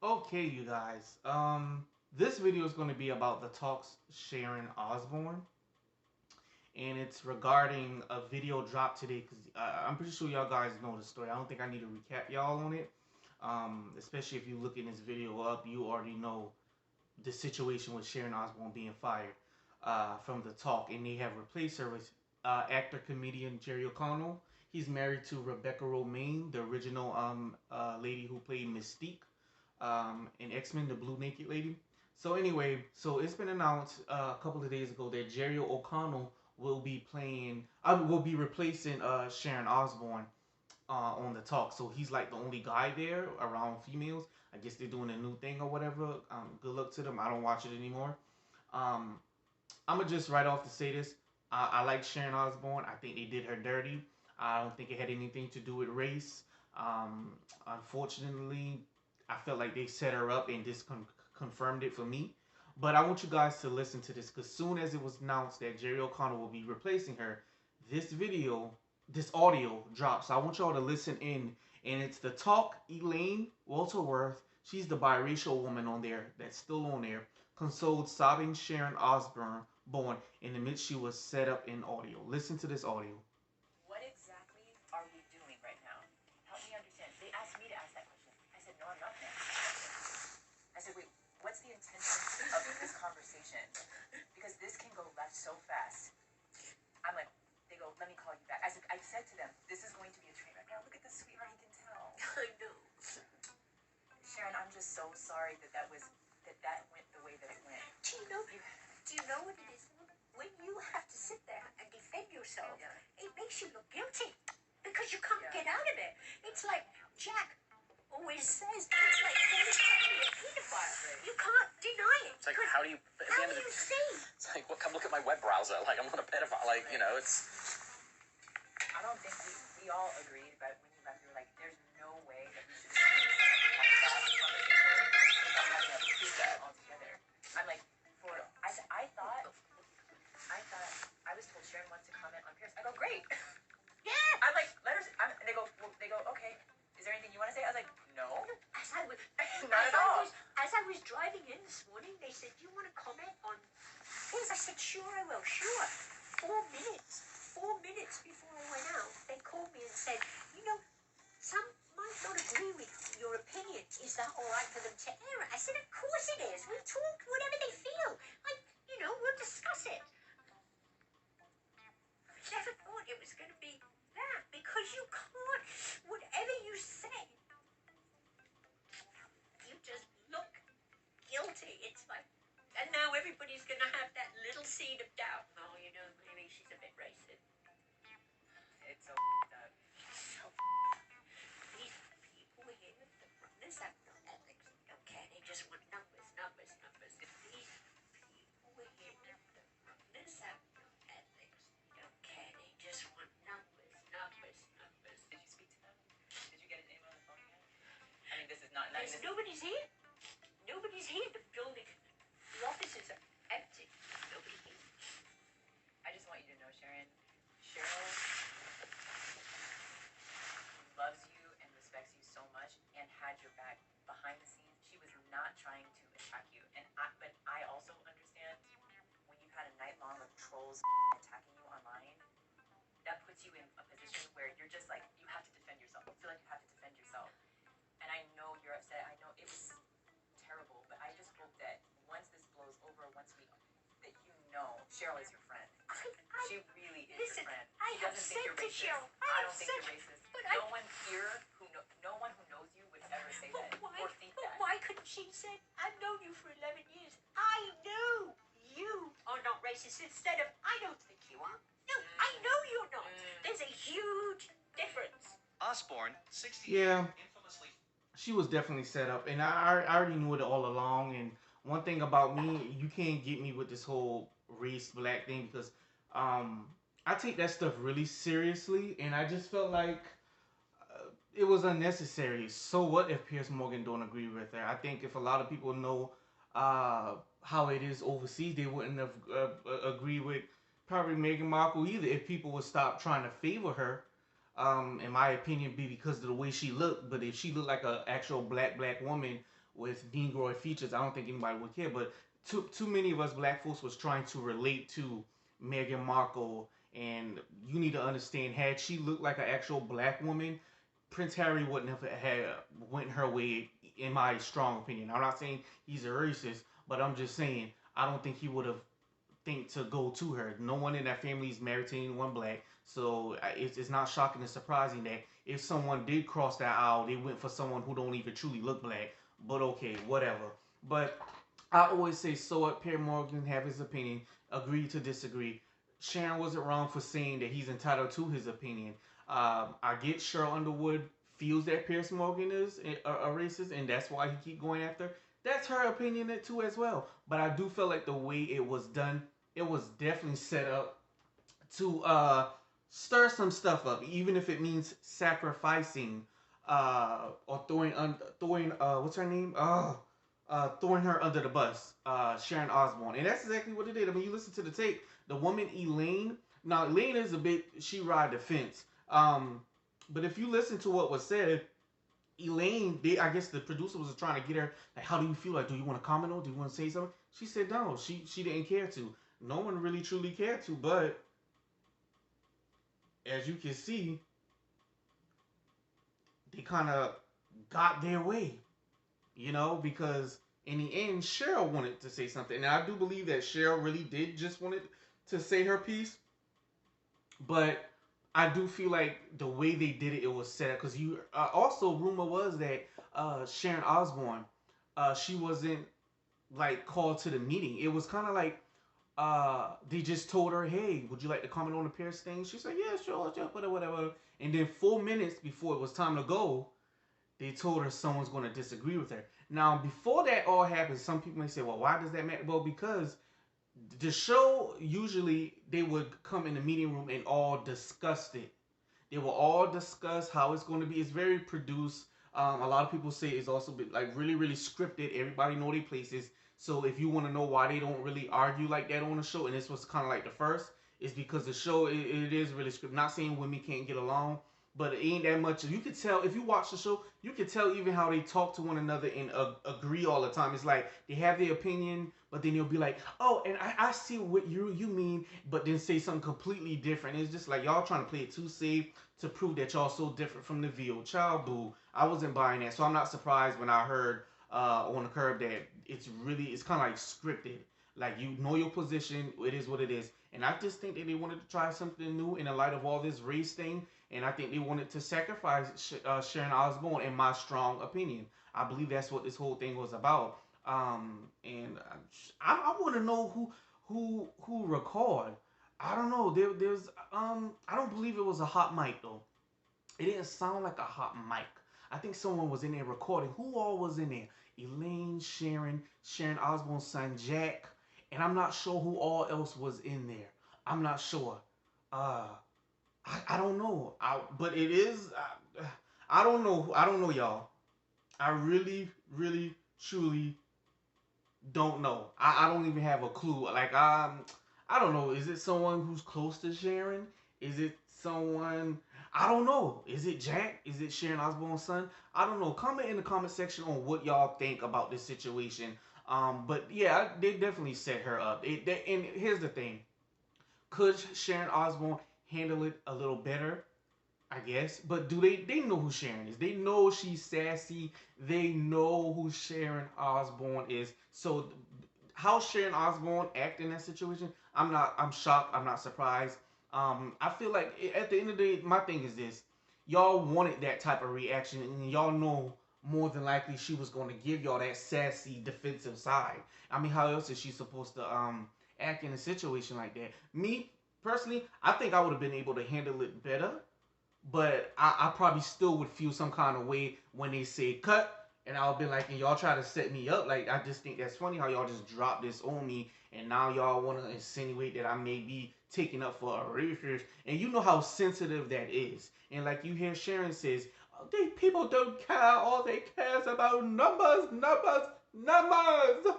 Okay, you guys. This video is going to be about the talks Sharon Osbourne, and it's regarding a video dropped today. Cause I'm pretty sure y'all guys know the story. I don't think I need to recap y'all on it. Especially if you look in this video up, you already know the situation with Sharon Osbourne being fired from the talk, and they have replaced her with actor comedian Jerry O'Connell. He's married to Rebecca Romaine, the original lady who played Mystique in X-Men, the Blue Naked Lady. So anyway, so it's been announced a couple of days ago that Jerry O'Connell will be replacing Sharon Osbourne on the talk. So he's like the only guy there around females. I guess they're doing a new thing or whatever. Good luck to them. I don't watch it anymore. Um, I'm gonna just right off to say this. I like Sharon Osbourne. I think they did her dirty. I don't think it had anything to do with race. Unfortunately, I felt like they set her up and this confirmed it for me. But I want you guys to listen to this because soon as it was announced that Jerry O'Connell will be replacing her, this video, this audio drops. So I want y'all to listen in. And it's the talk Elaine welteroth. She's the biracial woman on there that's still on there. Consoled sobbing Sharon Osbourne born in the midst she was set up in audio. Listen to this audio. What exactly are we doing right now? Help me understand. They asked me to ask that question. I said, no, I'm not going to ask that question. I said, wait, what's the intention of this conversation? Because this can go left so fast. I'm like, they go, let me call you back. I said to them, this is going to be a train wreck. Now look at the sweetheart, he can tell. I know. Sharon, I'm just so sorry that went the way that it went. Do you know what it is? When you have to sit there and defend yourself, it makes you look guilty because you can't get out of it. It's like Jack always says, it's like calling somebody a pedophile. Right. You can't deny it. It's like, how do you, at the How end do of you the, see? it's like, well, come look at my web browser. Like, I'm not a pedophile. Like, you know, it's. I don't think we all agreed, but when you left, we were like, there's no way that we should have that conversation without having a prove that altogether. I'm like, I was told Sharon wants to comment on Pierce. I go, great. Yeah. I'm like, and they go, okay. Is there anything you want to say? I was like, no. As I was, Not at all. As I was driving in this morning, they said, do you want to comment on this? I said, sure I will, sure. 4 minutes before I went out, they called me and said, some might not agree with your opinion. Is that all right for them to air it? I said, of course it is. We talk whatever they feel. We'll discuss it. I never thought it was going to be that because you can't, whatever you say, you just look guilty. It's like, and now everybody's going to have that little seed of doubt. Oh, maybe she's a bit racist. It's so up. So, these people here, the runners have no ethics. Okay, they just want numbers. These people here, the runners have no ethics. Okay, they just want numbers. Did you speak to them? Did you get his name on the phone yet? I mean, this is not. Nobody's here. Nobody's here. The building, the offices are empty. Nobody here. I just want you to know, Sharon, Cheryl loves you and respects you so much and had your back behind the scenes. She was not trying to attack you. But I also understand when you've had a night long of trolls attacking you online, that puts you in a position where you're just like, you have to defend yourself. You feel like you have to defend yourself. And I know you're upset. I know it was terrible, but I just hope that once this blows over, that Cheryl is your friend. She really is your friend. I She have doesn't think said you're to racist. Cheryl, I don't think you're racist. but No one here no one who knows you would ever say that or think that. Why couldn't she say, I've known you for 11 years. I know you are not racist instead of, I don't think you are. No, I know you're not. There's a huge difference. Osbourne, 60 Yeah. infamously. She was definitely set up, and I already knew it all along. And one thing about me, you can't get me with this whole race black thing because I take that stuff really seriously, and I just felt like it was unnecessary. So what if Pierce Morgan don't agree with her? I think if a lot of people know how it is overseas, they wouldn't have agreed with probably Meghan Markle either. If people would stop trying to favor her, in my opinion, be because of the way she looked. But if she looked like an actual black woman with Negroid features, I don't think anybody would care. But too many of us black folks was trying to relate to Meghan Markle, and you need to understand, had she looked like an actual black woman, Prince Harry wouldn't have had went her way, in my strong opinion. I'm not saying he's a racist, but I'm just saying I don't think he would have think to go to her. No one in that family is married to anyone black, so it's not shocking and surprising that if someone did cross that aisle, they went for someone who don't even truly look black. But okay, whatever. But I always say, so what? Pierre Morgan have his opinion. Agree to disagree. Sharon wasn't wrong for saying that he's entitled to his opinion. I get Cheryl Underwood feels that Pierce Morgan is a racist, and that's why he keep going after. That's her opinion too as well. But I do feel like the way it was done, it was definitely set up to stir some stuff up, even if it means sacrificing or throwing what's her name? Throwing her under the bus, Sharon Osbourne, and that's exactly what it did. I mean, you listen to the tape. The woman Elaine. Now Elaine is a bit she ride the fence. But if you listen to what was said, Elaine, I guess the producer was trying to get her like, how do you feel? Like, do you want to comment on? Do you want to say something? She said no. She didn't care to. No one really truly cared to. But as you can see, they kind of got their way, because in the end, Cheryl wanted to say something, and I do believe that Cheryl really did just wanted to say her piece, but I do feel like the way they did it, it was set up because you also rumor was that Sharon Osbourne, she wasn't like called to the meeting. It was kind of like they just told her, "Hey, would you like to comment on the Pierce thing?" She said, "Yeah, sure, whatever." And then 4 minutes before it was time to go, they told her someone's going to disagree with her. Now, before that all happened, some people may say, "Well, why does that matter?" Well, because the show usually they would come in the meeting room and all discuss it. They will all discuss how it's going to be. It's very produced. A lot of people say it's also been like really, really scripted. Everybody know their places. So if you want to know why they don't really argue like that on the show, and this was kind of like the first, is because the show it is really scripted. Not saying women can't get along, but it ain't that much. You could tell if you watch the show, you could tell even how they talk to one another and agree all the time. It's like they have their opinion, but then they'll be like, "Oh, and I see what you mean," but then say something completely different. It's just like y'all trying to play it too safe to prove that y'all so different from the VO. Child boo. I wasn't buying that, so I'm not surprised when I heard on the curb that it's kind of like scripted. Like you know your position, it is what it is. And I just think that they wanted to try something new in the light of all this race thing. And I think they wanted to sacrifice Sharon Osbourne, in my strong opinion. I believe that's what this whole thing was about. And I want to know who recorded. I don't know. There's I don't believe it was a hot mic though. It didn't sound like a hot mic. I think someone was in there recording. Who all was in there? Elaine, Sharon Osbourne's son Jack, and I'm not sure who all else was in there. I'm not sure. Uh, I don't know. But it is. I don't know. I don't know, y'all. I really, really, truly don't know. I don't even have a clue. Like I don't know. Is it someone who's close to Sharon? Is it someone I don't know. Is it Jack? Is it Sharon Osbourne's son? I don't know. Comment in the comment section on what y'all think about this situation. But yeah, they definitely set her up. And here's the thing: could Sharon Osbourne handle it a little better? I guess. But do they know who Sharon is? They know she's sassy. They know who Sharon Osbourne is. So how Sharon Osbourne act in that situation, I'm shocked. I'm not surprised. I feel like at the end of the day, my thing is this: y'all wanted that type of reaction, and y'all know more than likely she was going to give y'all that sassy defensive side. I mean, how else is she supposed to act in a situation like that? Me personally, I think I would have been able to handle it better, but I probably still would feel some kind of way when they say cut, and I'll be like, and y'all try to set me up. Like, I just think that's funny how y'all just drop this on me, and now y'all want to insinuate that I may be taken up for a racist, and you know how sensitive that is. And like you hear Sharon says, oh, these people don't care. All they care is about numbers, numbers, numbers.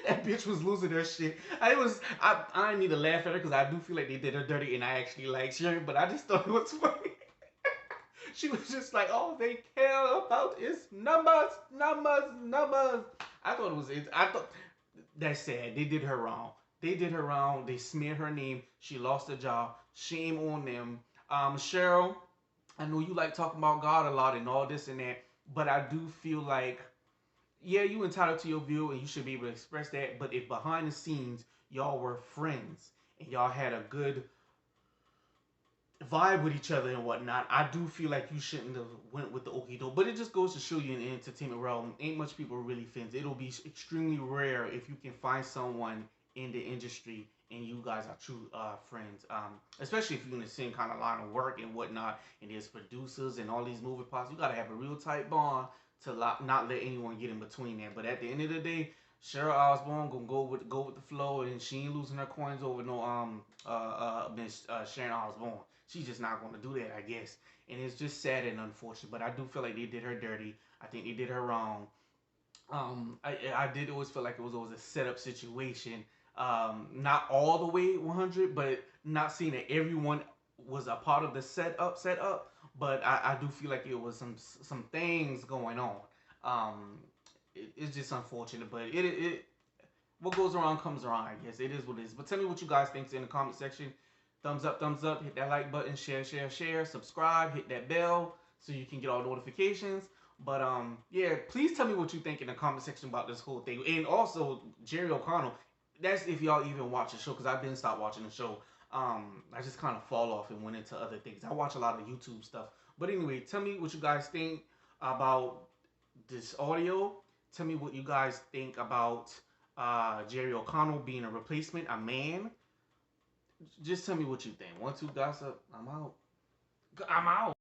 That bitch was losing her shit. I didn't need to laugh at her because I do feel like they did her dirty and I actually like Sharon, but I just thought it was funny. She was just like, all they care about is numbers, numbers, numbers. I thought it was it. I thought that's sad. They did her wrong. They did her wrong. They smeared her name. She lost her job. Shame on them. Cheryl, I know you like talking about God a lot and all this and that, but I do feel like, yeah, you entitled to your view and you should be able to express that. But if behind the scenes y'all were friends and y'all had a good vibe with each other and whatnot, I do feel like you shouldn't have went with the okie doke. But it just goes to show you in the entertainment realm, ain't much people really fans. It'll be extremely rare if you can find someone in the industry and you guys are true friends. Especially if you're in the same kind of line of work and whatnot, and there's producers and all these movie plots. You gotta have a real tight bond to not let anyone get in between there. But at the end of the day, Cheryl Osbourne gonna go with the flow, and she ain't losing her coins over no Miss Sharon Osbourne. She's just not going to do that, I guess. And it's just sad and unfortunate. But I do feel like they did her dirty. I think they did her wrong. I did always feel like it was always a setup situation. Not all the way 100, but not seeing that everyone was a part of the setup. But I do feel like it was some things going on. It's just unfortunate, but it what goes around comes around. I guess it is what it is. But tell me what you guys think in the comment section. Thumbs up, hit that like button, share, subscribe, hit that bell so you can get all notifications. But yeah, please tell me what you think in the comment section about this whole thing. And also Jerry O'Connell. That's if y'all even watch the show, because I've been stopped watching the show. I just kind of fall off and went into other things. I watch a lot of YouTube stuff. But anyway, tell me what you guys think about this audio. Tell me what you guys think about Jerry O'Connell being a replacement, a man. Just tell me what you think. 1, 2, gossip. I'm out. I'm out.